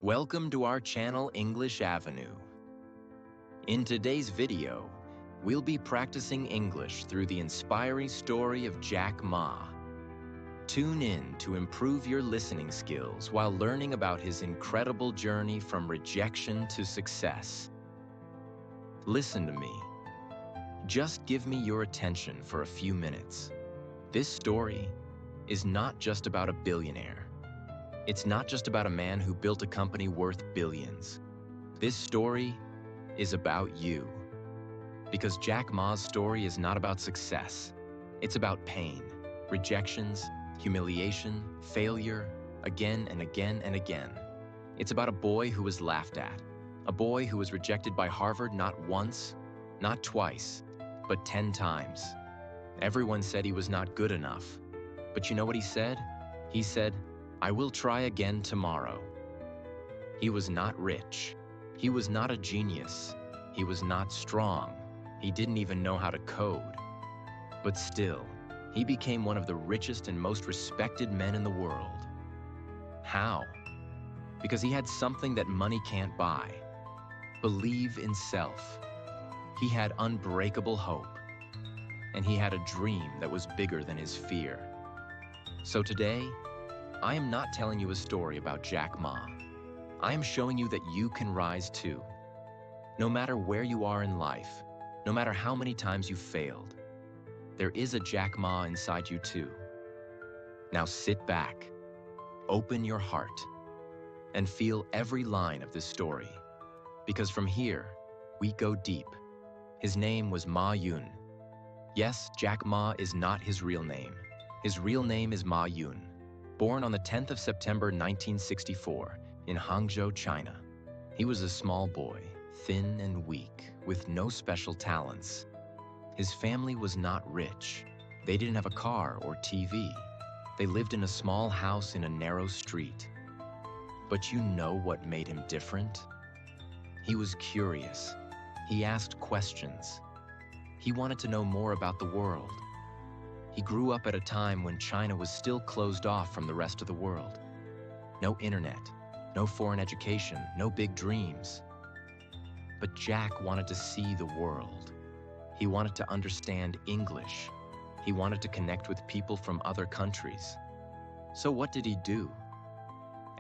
Welcome to our channel English Avenue. In today's video, we'll be practicing English through the inspiring story of Jack Ma. Tune in to improve your listening skills while learning about his incredible journey from rejection to success. Listen to me. Just give me your attention for a few minutes. This story is not just about a billionaire. It's not just about a man who built a company worth billions. This story is about you. Because Jack Ma's story is not about success. It's about pain, rejections, humiliation, failure, again and again and again. It's about a boy who was laughed at, a boy who was rejected by Harvard not once, not twice, but 10 times. Everyone said he was not good enough. But you know what he said? He said, "I will try again tomorrow." He was not rich. He was not a genius. He was not strong. He didn't even know how to code. But still, he became one of the richest and most respected men in the world. How? Because he had something that money can't buy. Believe in self. He had unbreakable hope. And he had a dream that was bigger than his fear. So today, I am not telling you a story about Jack Ma. I am showing you that you can rise too. No matter where you are in life, no matter how many times you failed, there is a Jack Ma inside you too. Now sit back, open your heart, and feel every line of this story. Because from here, we go deep. His name was Ma Yun. Yes, Jack Ma is not his real name. His real name is Ma Yun. Born on the 10th of September 1964 in Hangzhou, China. He was a small boy, thin and weak, with no special talents. His family was not rich. They didn't have a car or TV. They lived in a small house in a narrow street. But you know what made him different? He was curious. He asked questions. He wanted to know more about the world. He grew up at a time when China was still closed off from the rest of the world. No internet, no foreign education, no big dreams. But Jack wanted to see the world. He wanted to understand English. He wanted to connect with people from other countries. So what did he do?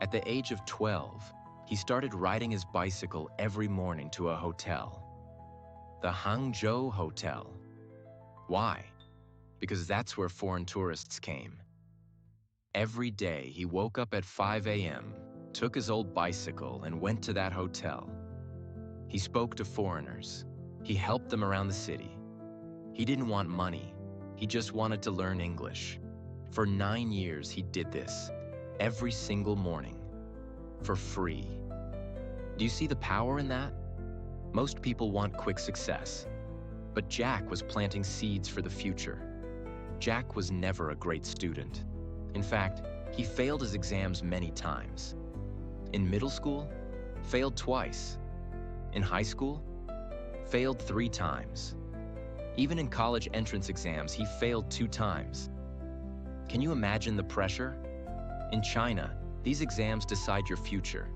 At the age of 12, he started riding his bicycle every morning to a hotel. The Hangzhou Hotel. Why? Because that's where foreign tourists came. Every day, he woke up at 5 a.m., took his old bicycle, and went to that hotel. He spoke to foreigners. He helped them around the city. He didn't want money. He just wanted to learn English. For 9 years, he did this, every single morning, for free. Do you see the power in that? Most people want quick success, but Jack was planting seeds for the future. Jack was never a great student. In fact, he failed his exams many times. In middle school, failed twice. In high school, failed 3 times. Even in college entrance exams, he failed 2 times. Can you imagine the pressure? In China, these exams decide your future.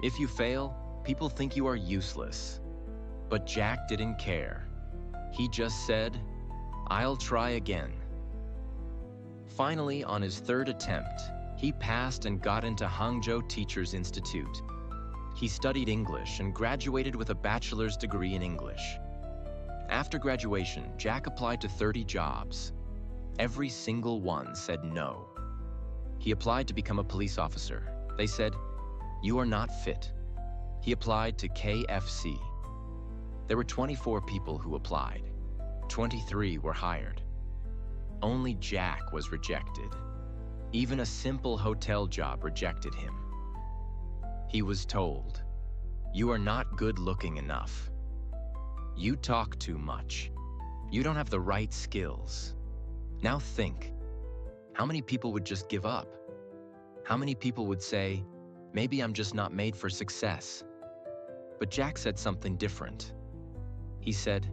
If you fail, people think you are useless. But Jack didn't care. He just said, "I'll try again." Finally, on his 3rd attempt, he passed and got into Hangzhou Teachers Institute. He studied English and graduated with a bachelor's degree in English. After graduation, Jack applied to 30 jobs. Every single one said no. He applied to become a police officer. They said, "You are not fit." He applied to KFC. There were 24 people who applied. 23 were hired. Only Jack was rejected. Even a simple hotel job rejected him. He was told, "You are not good-looking enough. You talk too much. You don't have the right skills." Now think, how many people would just give up? How many people would say, "Maybe I'm just not made for success"? But Jack said something different. He said,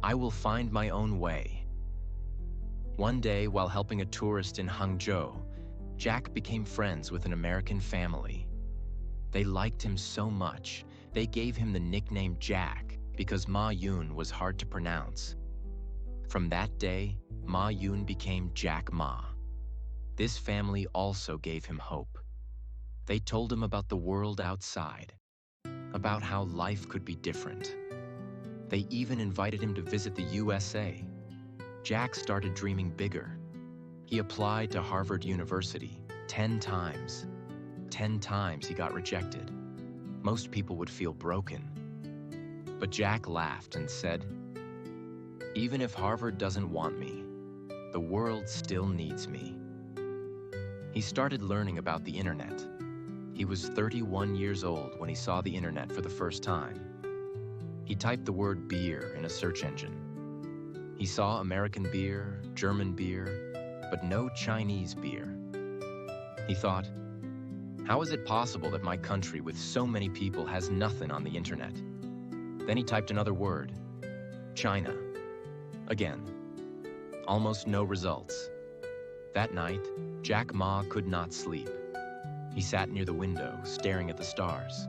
"I will find my own way." One day, while helping a tourist in Hangzhou, Jack became friends with an American family. They liked him so much, they gave him the nickname Jack because Ma Yun was hard to pronounce. From that day, Ma Yun became Jack Ma. This family also gave him hope. They told him about the world outside, about how life could be different. They even invited him to visit the USA. Jack started dreaming bigger. He applied to Harvard University 10 times. 10 times he got rejected. Most people would feel broken. But Jack laughed and said, "Even if Harvard doesn't want me, the world still needs me." He started learning about the internet. He was 31 years old when he saw the internet for the first time. He typed the word beer in a search engine. He saw American beer, German beer, but no Chinese beer. He thought, how is it possible that my country with so many people has nothing on the internet? Then he typed another word, China. Again, almost no results. That night, Jack Ma could not sleep. He sat near the window, staring at the stars.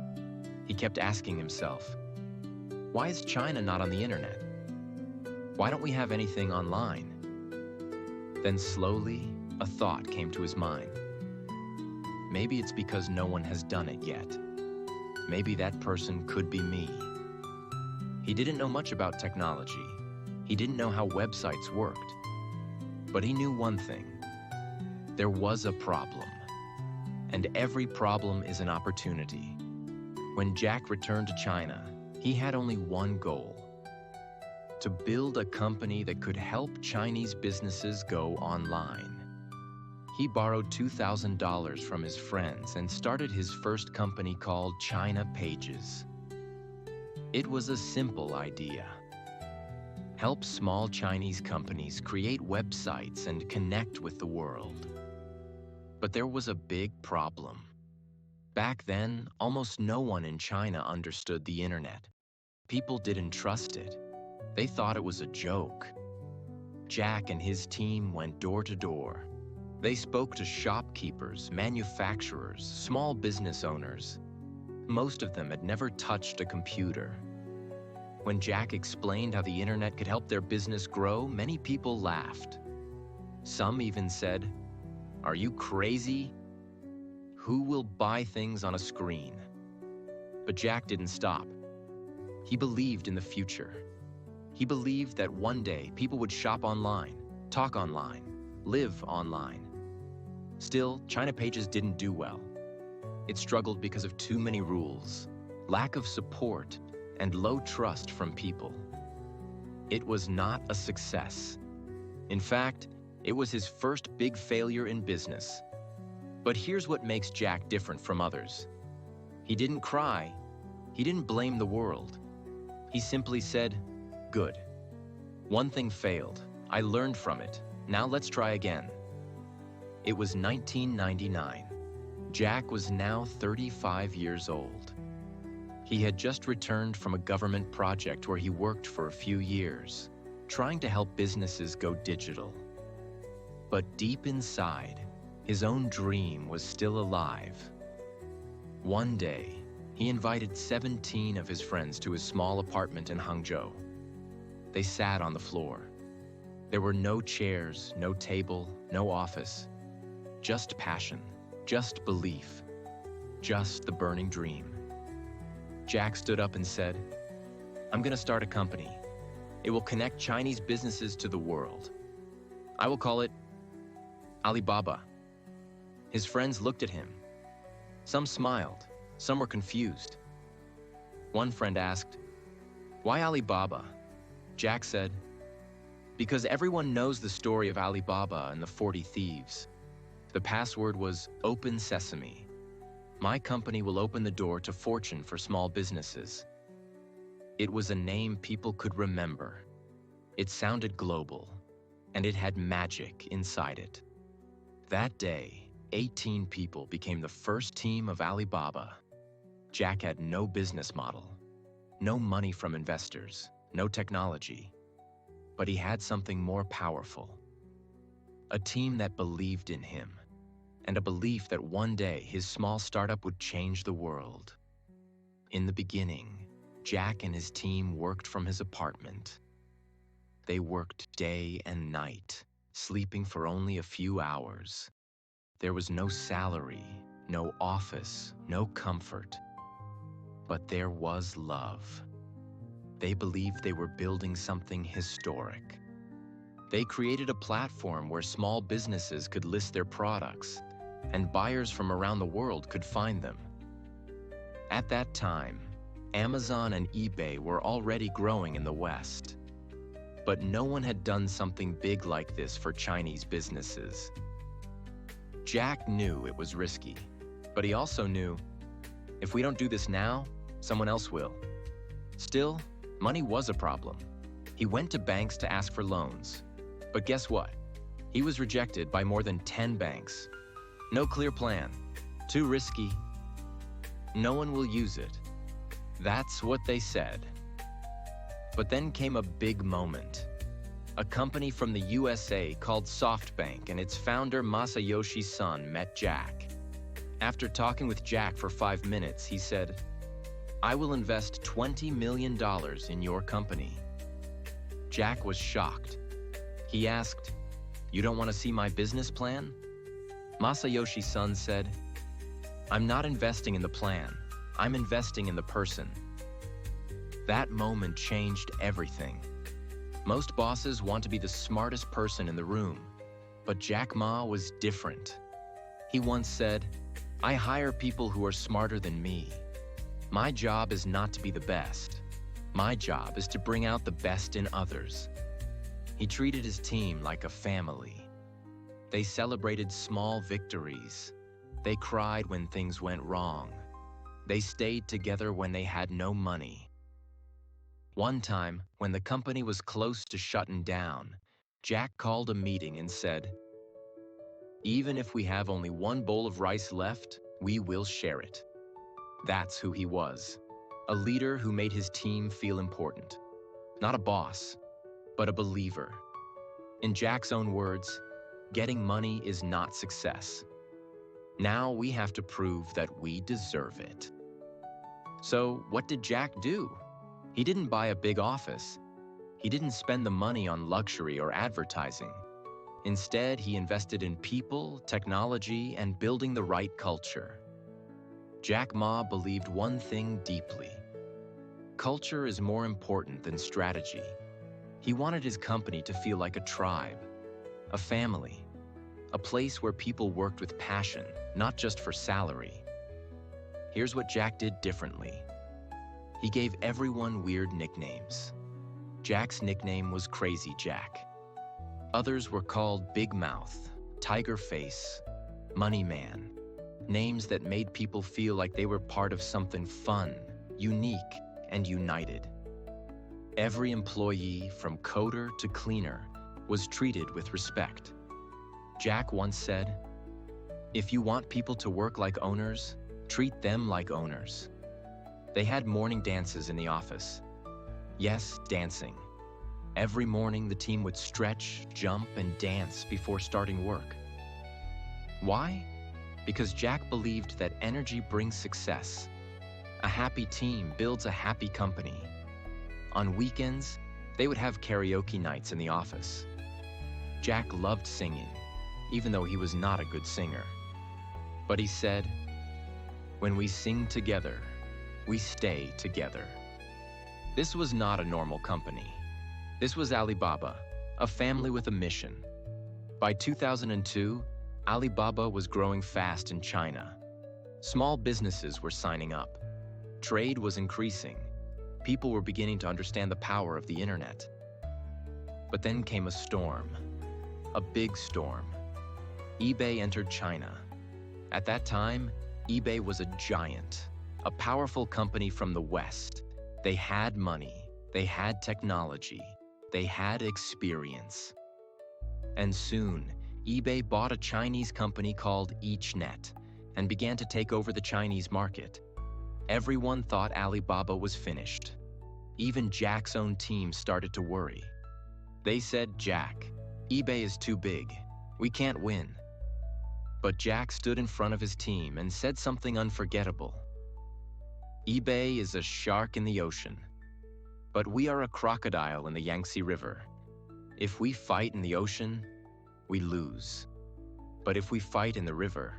He kept asking himself, why is China not on the internet? Why don't we have anything online? Then slowly, a thought came to his mind. Maybe it's because no one has done it yet. Maybe that person could be me. He didn't know much about technology. He didn't know how websites worked. But he knew one thing. There was a problem. And every problem is an opportunity. When Jack returned to China, he had only one goal: to build a company that could help Chinese businesses go online. He borrowed $2,000 from his friends and started his first company called China Pages. It was a simple idea. Help small Chinese companies create websites and connect with the world. But there was a big problem. Back then, almost no one in China understood the internet. People didn't trust it. They thought it was a joke. Jack and his team went door to door. They spoke to shopkeepers, manufacturers, small business owners. Most of them had never touched a computer. When Jack explained how the internet could help their business grow, many people laughed. Some even said, "Are you crazy? Who will buy things on a screen?" But Jack didn't stop. He believed in the future. He believed that one day people would shop online, talk online, live online. Still, China Pages didn't do well. It struggled because of too many rules, lack of support, and low trust from people. It was not a success. In fact, it was his first big failure in business. But here's what makes Jack different from others. He didn't cry. He didn't blame the world. He simply said, "Good. One thing failed. I learned from it. Now let's try again." It was 1999. Jack was now 35 years old. He had just returned from a government project where he worked for a few years, trying to help businesses go digital. But deep inside, his own dream was still alive. One day, he invited 17 of his friends to his small apartment in Hangzhou. They sat on the floor. There were no chairs, no table, no office. Just passion, just belief, just the burning dream. Jack stood up and said, "I'm going to start a company. It will connect Chinese businesses to the world. I will call it Alibaba." His friends looked at him. Some smiled, some were confused. One friend asked, "Why Alibaba?" Jack said, "Because everyone knows the story of Alibaba and the 40 thieves. The password was Open Sesame. My company will open the door to fortune for small businesses." It was a name people could remember. It sounded global, and it had magic inside it. That day, 18 people became the first team of Alibaba. Jack had no business model, no money from investors, no technology. But he had something more powerful. A team that believed in him. and a belief that one day his small startup would change the world. In the beginning, Jack and his team worked from his apartment. They worked day and night, sleeping for only a few hours. There was no salary, no office, no comfort. But there was love. They believed they were building something historic. They created a platform where small businesses could list their products, and buyers from around the world could find them. At that time, Amazon and eBay were already growing in the West. But no one had done something big like this for Chinese businesses. Jack knew it was risky, but he also knew, if we don't do this now, someone else will. Still, money was a problem. He went to banks to ask for loans. But guess what? He was rejected by more than 10 banks. No clear plan. Too risky. No one will use it. That's what they said. But then came a big moment. A company from the USA called SoftBank and its founder Masayoshi Son met Jack. After talking with Jack for 5 minutes, he said, "I will invest $20 million in your company." Jack was shocked. He asked, "You don't want to see my business plan?" Masayoshi Son said, "I'm not investing in the plan. I'm investing in the person." That moment changed everything. Most bosses want to be the smartest person in the room, but Jack Ma was different. He once said, "I hire people who are smarter than me. My job is not to be the best. My job is to bring out the best in others." He treated his team like a family. They celebrated small victories. They cried when things went wrong. They stayed together when they had no money. One time, when the company was close to shutting down, Jack called a meeting and said, "Even if we have only one bowl of rice left, we will share it." That's who he was, a leader who made his team feel important. Not a boss, but a believer. In Jack's own words, getting money is not success. Now we have to prove that we deserve it. So what did Jack do? He didn't buy a big office. He didn't spend the money on luxury or advertising. Instead, he invested in people, technology, and building the right culture. Jack Ma believed one thing deeply. Culture is more important than strategy. He wanted his company to feel like a tribe, a family, a place where people worked with passion, not just for salary. Here's what Jack did differently. He gave everyone weird nicknames. Jack's nickname was Crazy Jack. Others were called Big Mouth, Tiger Face, Money Man, names that made people feel like they were part of something fun, unique, and united. Every employee, from coder to cleaner, was treated with respect. Jack once said, "If you want people to work like owners, treat them like owners." They had morning dances in the office. Yes, dancing. Every morning, the team would stretch, jump, and dance before starting work. Why? Because Jack believed that energy brings success. A happy team builds a happy company. On weekends, they would have karaoke nights in the office. Jack loved singing, even though he was not a good singer. But he said, "When we sing together, we stay together." This was not a normal company. This was Alibaba, a family with a mission. By 2002, Alibaba was growing fast in China. Small businesses were signing up. Trade was increasing. People were beginning to understand the power of the internet. But then came a storm, a big storm. eBay entered China. At that time, eBay was a giant, a powerful company from the West. They had money, they had technology, they had experience. And soon, eBay bought a Chinese company called EachNet and began to take over the Chinese market. Everyone thought Alibaba was finished. Even Jack's own team started to worry. They said, "Jack, eBay is too big. We can't win." But Jack stood in front of his team and said something unforgettable. eBay is a shark in the ocean, but we are a crocodile in the Yangtze River. If we fight in the ocean, we lose. But if we fight in the river,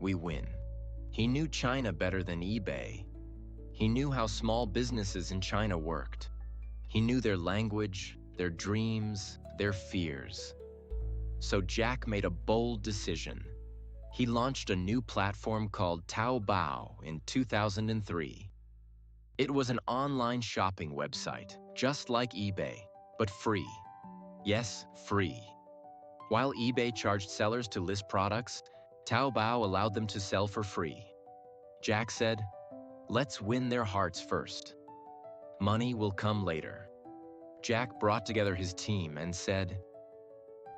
we win. He knew China better than eBay. He knew how small businesses in China worked. He knew their language, their dreams, their fears. So Jack made a bold decision. He launched a new platform called Taobao in 2003. It was an online shopping website, just like eBay, but free. Yes, free. While eBay charged sellers to list products, Taobao allowed them to sell for free. Jack said, "Let's win their hearts first. Money will come later." Jack brought together his team and said,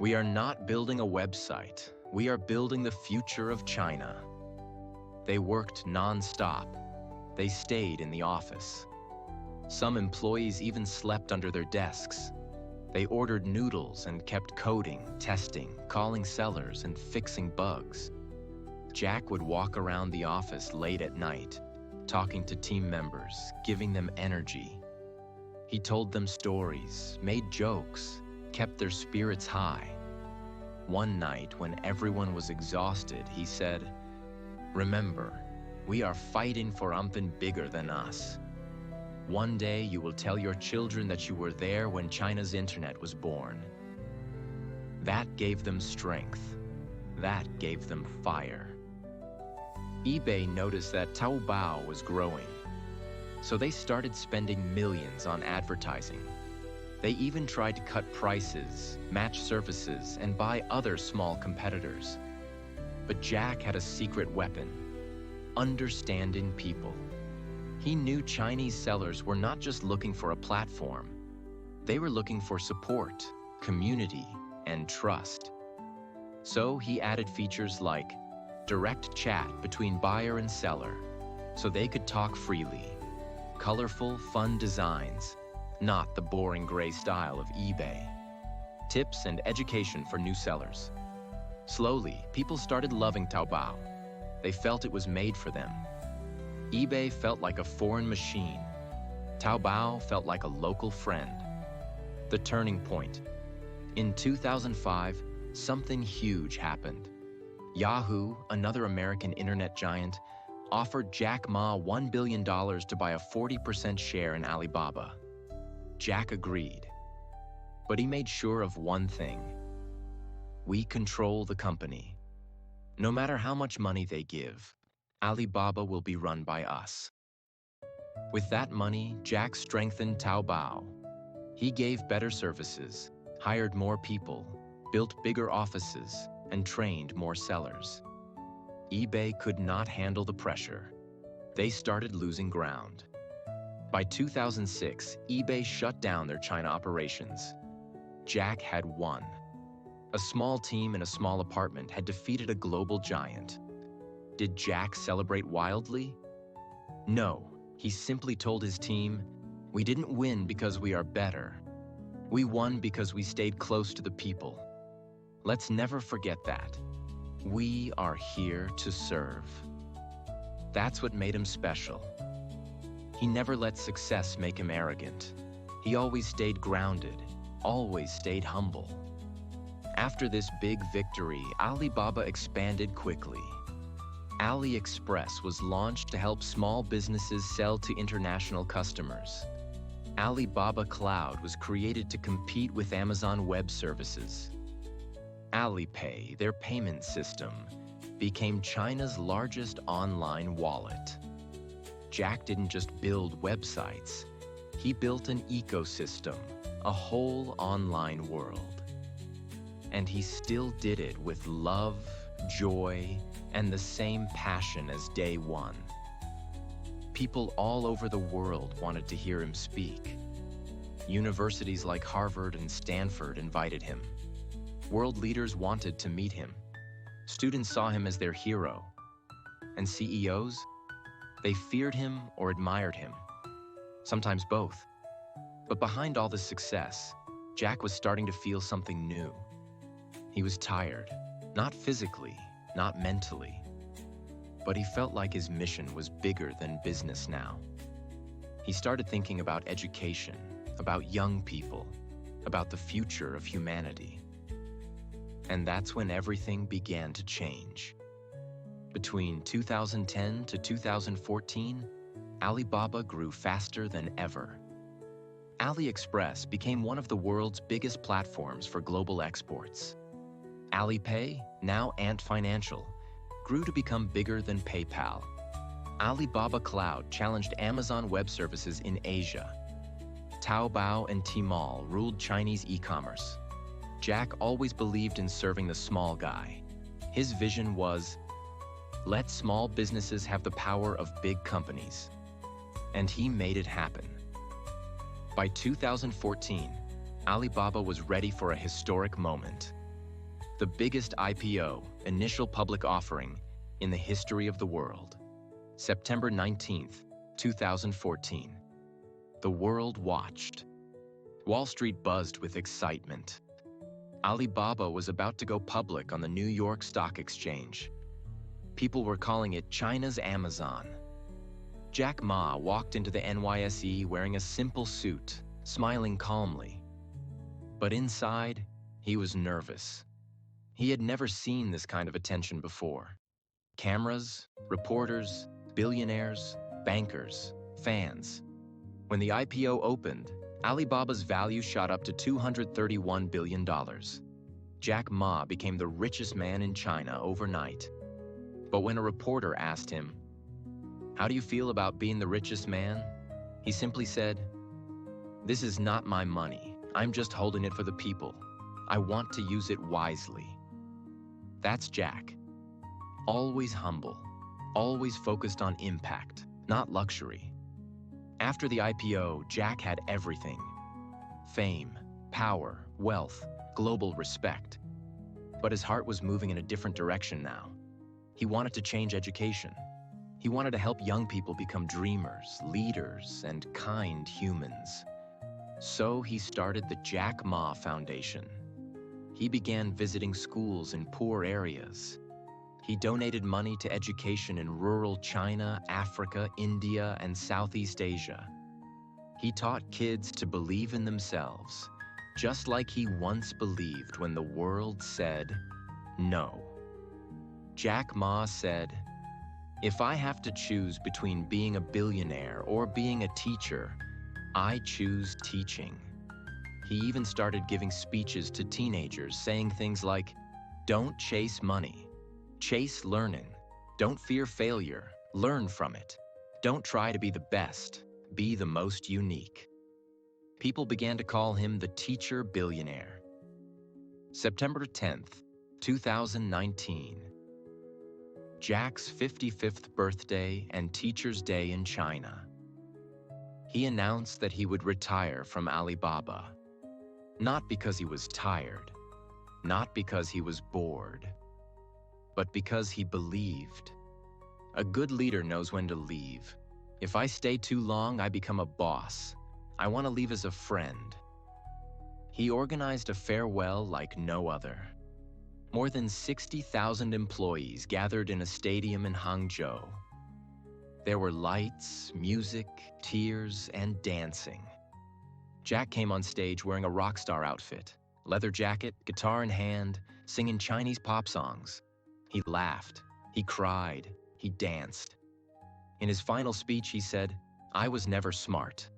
"We are not building a website. We are building the future of China." They worked non-stop. They stayed in the office. Some employees even slept under their desks. They ordered noodles and kept coding, testing, calling sellers, and fixing bugs. Jack would walk around the office late at night, talking to team members, giving them energy. He told them stories, made jokes, kept their spirits high. One night, when everyone was exhausted, he said, "Remember, we are fighting for something bigger than us. One day you will tell your children that you were there when China's internet was born." That gave them strength. That gave them fire. eBay noticed that Taobao was growing, so they started spending millions on advertising. They even tried to cut prices, match services, and buy other small competitors. But Jack had a secret weapon: understanding people. He knew Chinese sellers were not just looking for a platform. They were looking for support, community, and trust. So he added features like direct chat between buyer and seller, so they could talk freely. Colorful, fun designs, not the boring gray style of eBay. Tips and education for new sellers. Slowly, people started loving Taobao. They felt it was made for them. eBay felt like a foreign machine. Taobao felt like a local friend. The turning point. In 2005, something huge happened. Yahoo, another American internet giant, offered Jack Ma $1 billion to buy a 40% share in Alibaba. Jack agreed. But he made sure of one thing: we control the company. No matter how much money they give, Alibaba will be run by us. With that money, Jack strengthened Taobao. He gave better services, hired more people, built bigger offices, and trained more sellers. eBay could not handle the pressure. They started losing ground. By 2006, eBay shut down their China operations. Jack had won. A small team in a small apartment had defeated a global giant. Did Jack celebrate wildly? No, he simply told his team, "We didn't win because we are better. We won because we stayed close to the people." Let's never forget that. We are here to serve. That's what made him special. He never let success make him arrogant. He always stayed grounded, always stayed humble. After this big victory, Alibaba expanded quickly. AliExpress was launched to help small businesses sell to international customers. Alibaba Cloud was created to compete with Amazon Web Services. Alipay, their payment system, became China's largest online wallet. Jack didn't just build websites. He built an ecosystem, a whole online world. And he still did it with love, joy, and the same passion as day one. People all over the world wanted to hear him speak. Universities like Harvard and Stanford invited him. World leaders wanted to meet him. Students saw him as their hero. And CEOs? They feared him or admired him. Sometimes both. But behind all this success, Jack was starting to feel something new. He was tired, not physically, not mentally. But he felt like his mission was bigger than business now. He started thinking about education, about young people, about the future of humanity. And that's when everything began to change. Between 2010 to 2014, Alibaba grew faster than ever. AliExpress became one of the world's biggest platforms for global exports. Alipay, now Ant Financial, grew to become bigger than PayPal. Alibaba Cloud challenged Amazon Web Services in Asia. Taobao and Tmall ruled Chinese e-commerce. Jack always believed in serving the small guy. His vision was, let small businesses have the power of big companies. And he made it happen. By 2014, Alibaba was ready for a historic moment. The biggest IPO, initial public offering, in the history of the world. September 19th, 2014. The world watched. Wall Street buzzed with excitement. Alibaba was about to go public on the New York Stock Exchange. People were calling it China's Amazon. Jack Ma walked into the NYSE wearing a simple suit, smiling calmly. But inside, he was nervous. He had never seen this kind of attention before. Cameras, reporters, billionaires, bankers, fans. When the IPO opened, Alibaba's value shot up to $231 billion. Jack Ma became the richest man in China overnight. But when a reporter asked him, "How do you feel about being the richest man?" he simply said, "This is not my money. I'm just holding it for the people. I want to use it wisely." That's Jack. Always humble, always focused on impact, not luxury. After the IPO, Jack had everything. Fame, power, wealth, global respect. But his heart was moving in a different direction now. He wanted to change education. He wanted to help young people become dreamers, leaders, and kind humans. So he started the Jack Ma Foundation. He began visiting schools in poor areas. He donated money to education in rural China, Africa, India, and Southeast Asia. He taught kids to believe in themselves, just like he once believed when the world said no. Jack Ma said, "If I have to choose between being a billionaire or being a teacher, I choose teaching." He even started giving speeches to teenagers saying things like, "Don't chase money. Chase learning. Don't fear failure. Learn from it. Don't try to be the best. Be the most unique." People began to call him the teacher billionaire. September 10th, 2019. Jack's 55th birthday and Teacher's Day in China. He announced that he would retire from Alibaba. Not because he was tired, not because he was bored, but because he believed. A good leader knows when to leave. If I stay too long, I become a boss. I want to leave as a friend. He organized a farewell like no other. More than 60,000 employees gathered in a stadium in Hangzhou. There were lights, music, tears, and dancing. Jack came on stage wearing a rock star outfit, leather jacket, guitar in hand, singing Chinese pop songs. He laughed, he cried, he danced. In his final speech, he said, "I was never smart.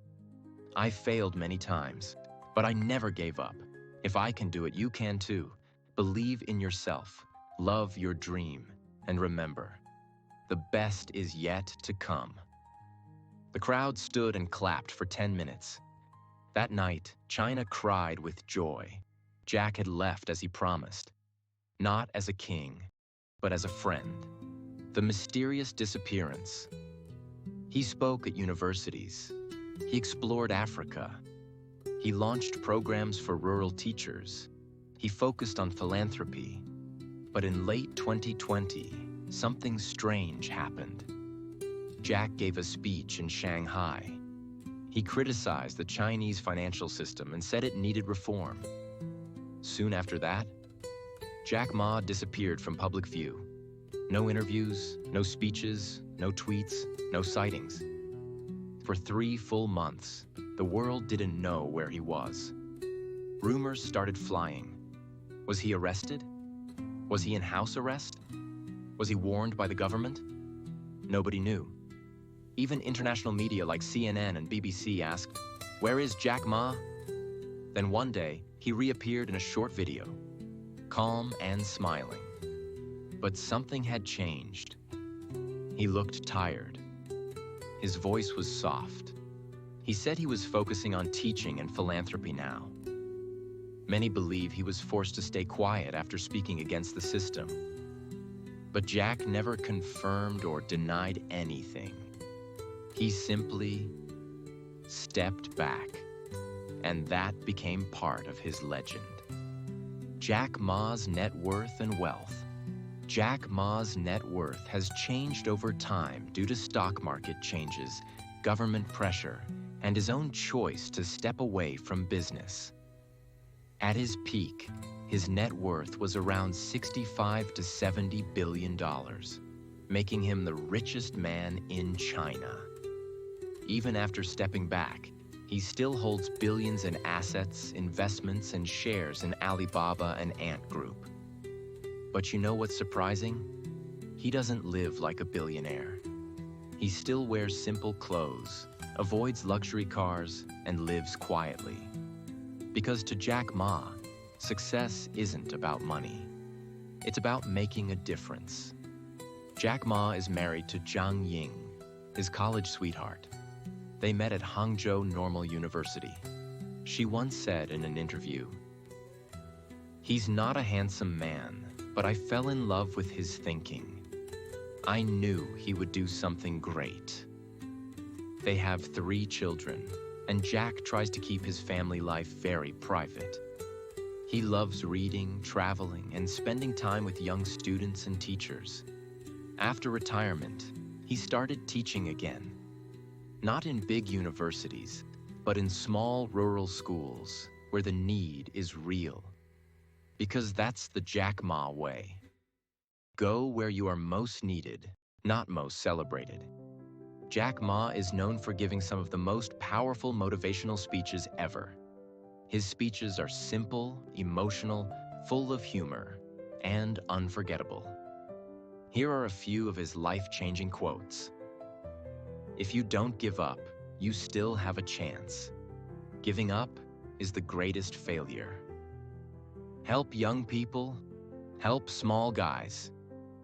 I failed many times, but I never gave up. If I can do it, you can too. Believe in yourself, love your dream, and remember, the best is yet to come." The crowd stood and clapped for 10 minutes. That night, China cried with joy. Jack had left as he promised, not as a king, but as a friend. The mysterious disappearance. He spoke at universities. He explored Africa. He launched programs for rural teachers. He focused on philanthropy. But in late 2020, something strange happened. Jack gave a speech in Shanghai. He criticized the Chinese financial system and said it needed reform. Soon after that, Jack Ma disappeared from public view. No interviews, no speeches, no tweets, no sightings. For 3 full months, the world didn't know where he was. Rumors started flying. Was he arrested? Was he in house arrest? Was he warned by the government? Nobody knew. Even international media like CNN and BBC asked, "Where is Jack Ma?" Then one day, he reappeared in a short video, calm and smiling. But something had changed. He looked tired. His voice was soft. He said he was focusing on teaching and philanthropy now. Many believe he was forced to stay quiet after speaking against the system. But Jack never confirmed or denied anything. He simply stepped back, and that became part of his legend. Jack Ma's net worth and wealth. Jack Ma's net worth has changed over time due to stock market changes, government pressure, and his own choice to step away from business. At his peak, his net worth was around $65 to $70 billion, making him the richest man in China. Even after stepping back, he still holds billions in assets, investments, and shares in Alibaba and Ant Group. But you know what's surprising? He doesn't live like a billionaire. He still wears simple clothes, avoids luxury cars, and lives quietly. Because to Jack Ma, success isn't about money. It's about making a difference. Jack Ma is married to Zhang Ying, his college sweetheart. They met at Hangzhou Normal University. She once said in an interview, "He's not a handsome man, but I fell in love with his thinking. I knew he would do something great." They have 3 children, and Jack tries to keep his family life very private. He loves reading, traveling, and spending time with young students and teachers. After retirement, he started teaching again. Not in big universities, but in small rural schools where the need is real. Because that's the Jack Ma way. Go where you are most needed, not most celebrated. Jack Ma is known for giving some of the most powerful motivational speeches ever. His speeches are simple, emotional, full of humor, and unforgettable. Here are a few of his life-changing quotes. "If you don't give up, you still have a chance. Giving up is the greatest failure. Help young people, help small guys,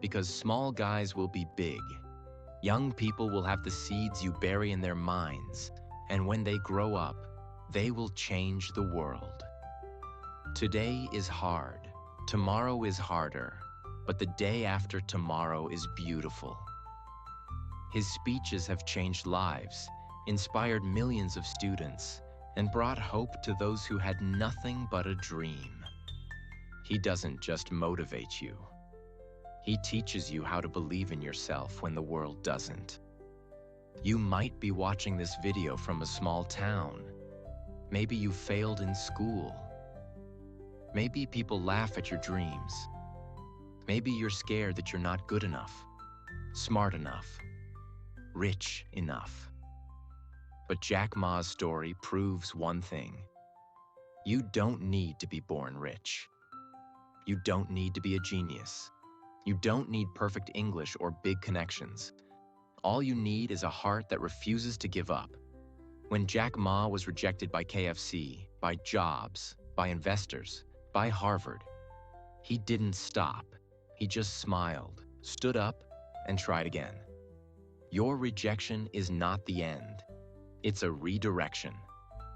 because small guys will be big. Young people will have the seeds you bury in their minds, and when they grow up, they will change the world. Today is hard, tomorrow is harder, but the day after tomorrow is beautiful." His speeches have changed lives, inspired millions of students, and brought hope to those who had nothing but a dream. He doesn't just motivate you. He teaches you how to believe in yourself when the world doesn't. You might be watching this video from a small town. Maybe you failed in school. Maybe people laugh at your dreams. Maybe you're scared that you're not good enough, smart enough, rich enough. But Jack Ma's story proves one thing. You don't need to be born rich. You don't need to be a genius. You don't need perfect English or big connections. All you need is a heart that refuses to give up. When Jack Ma was rejected by KFC, by Jobs, by investors, by Harvard, he didn't stop. He just smiled, stood up, and tried again. Your rejection is not the end. It's a redirection.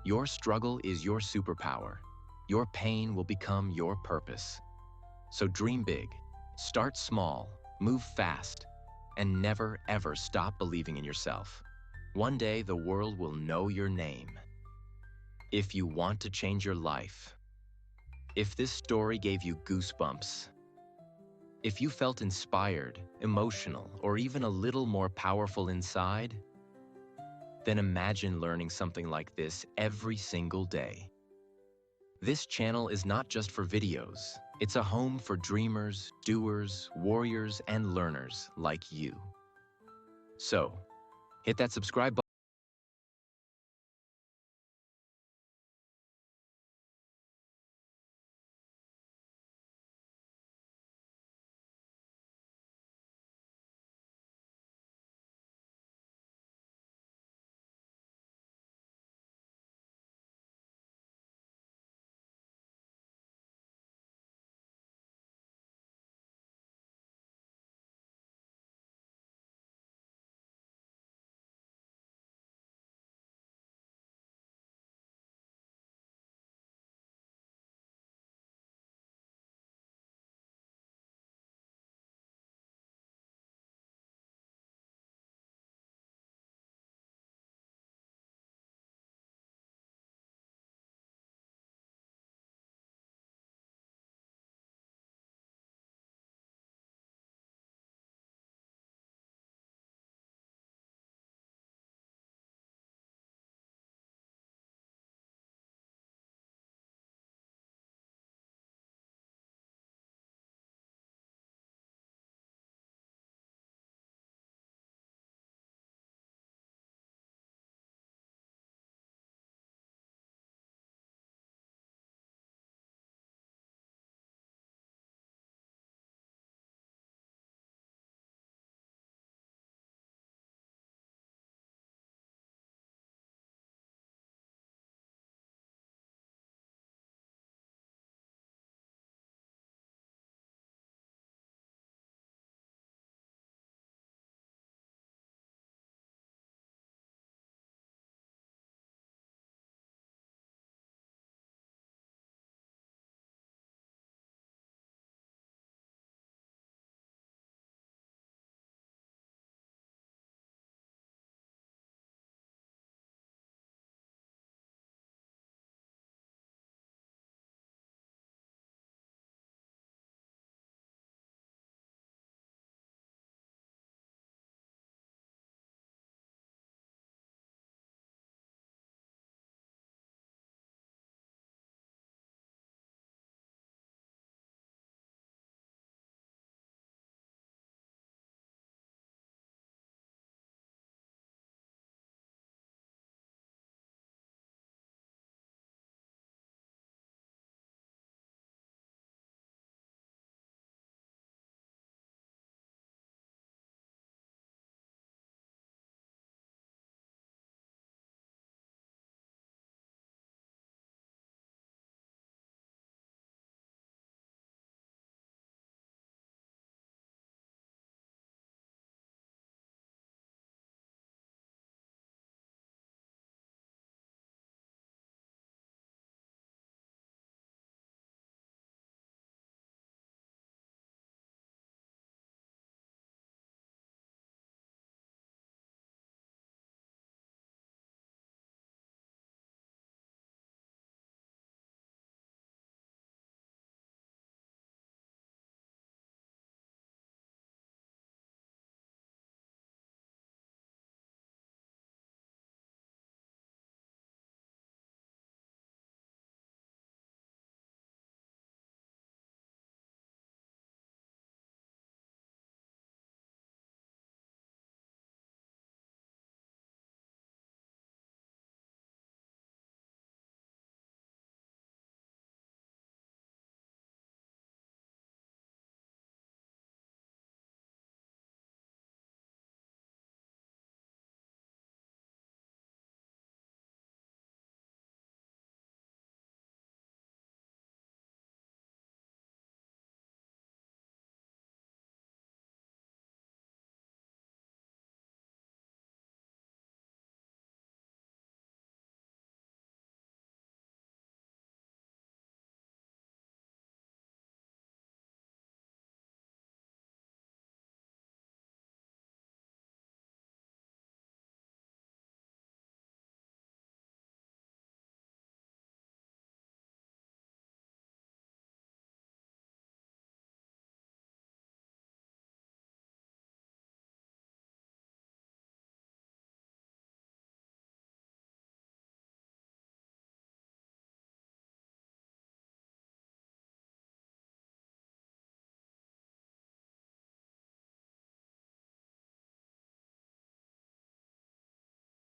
Your struggle is your superpower. Your pain will become your purpose. So dream big, start small, move fast, and never ever stop believing in yourself. One day the world will know your name. If you want to change your life, if this story gave you goosebumps, if you felt inspired, emotional, or even a little more powerful inside, then imagine learning something like this every single day. This channel is not just for videos, It's a home for dreamers, doers, warriors, and learners like you. So, hit that subscribe button.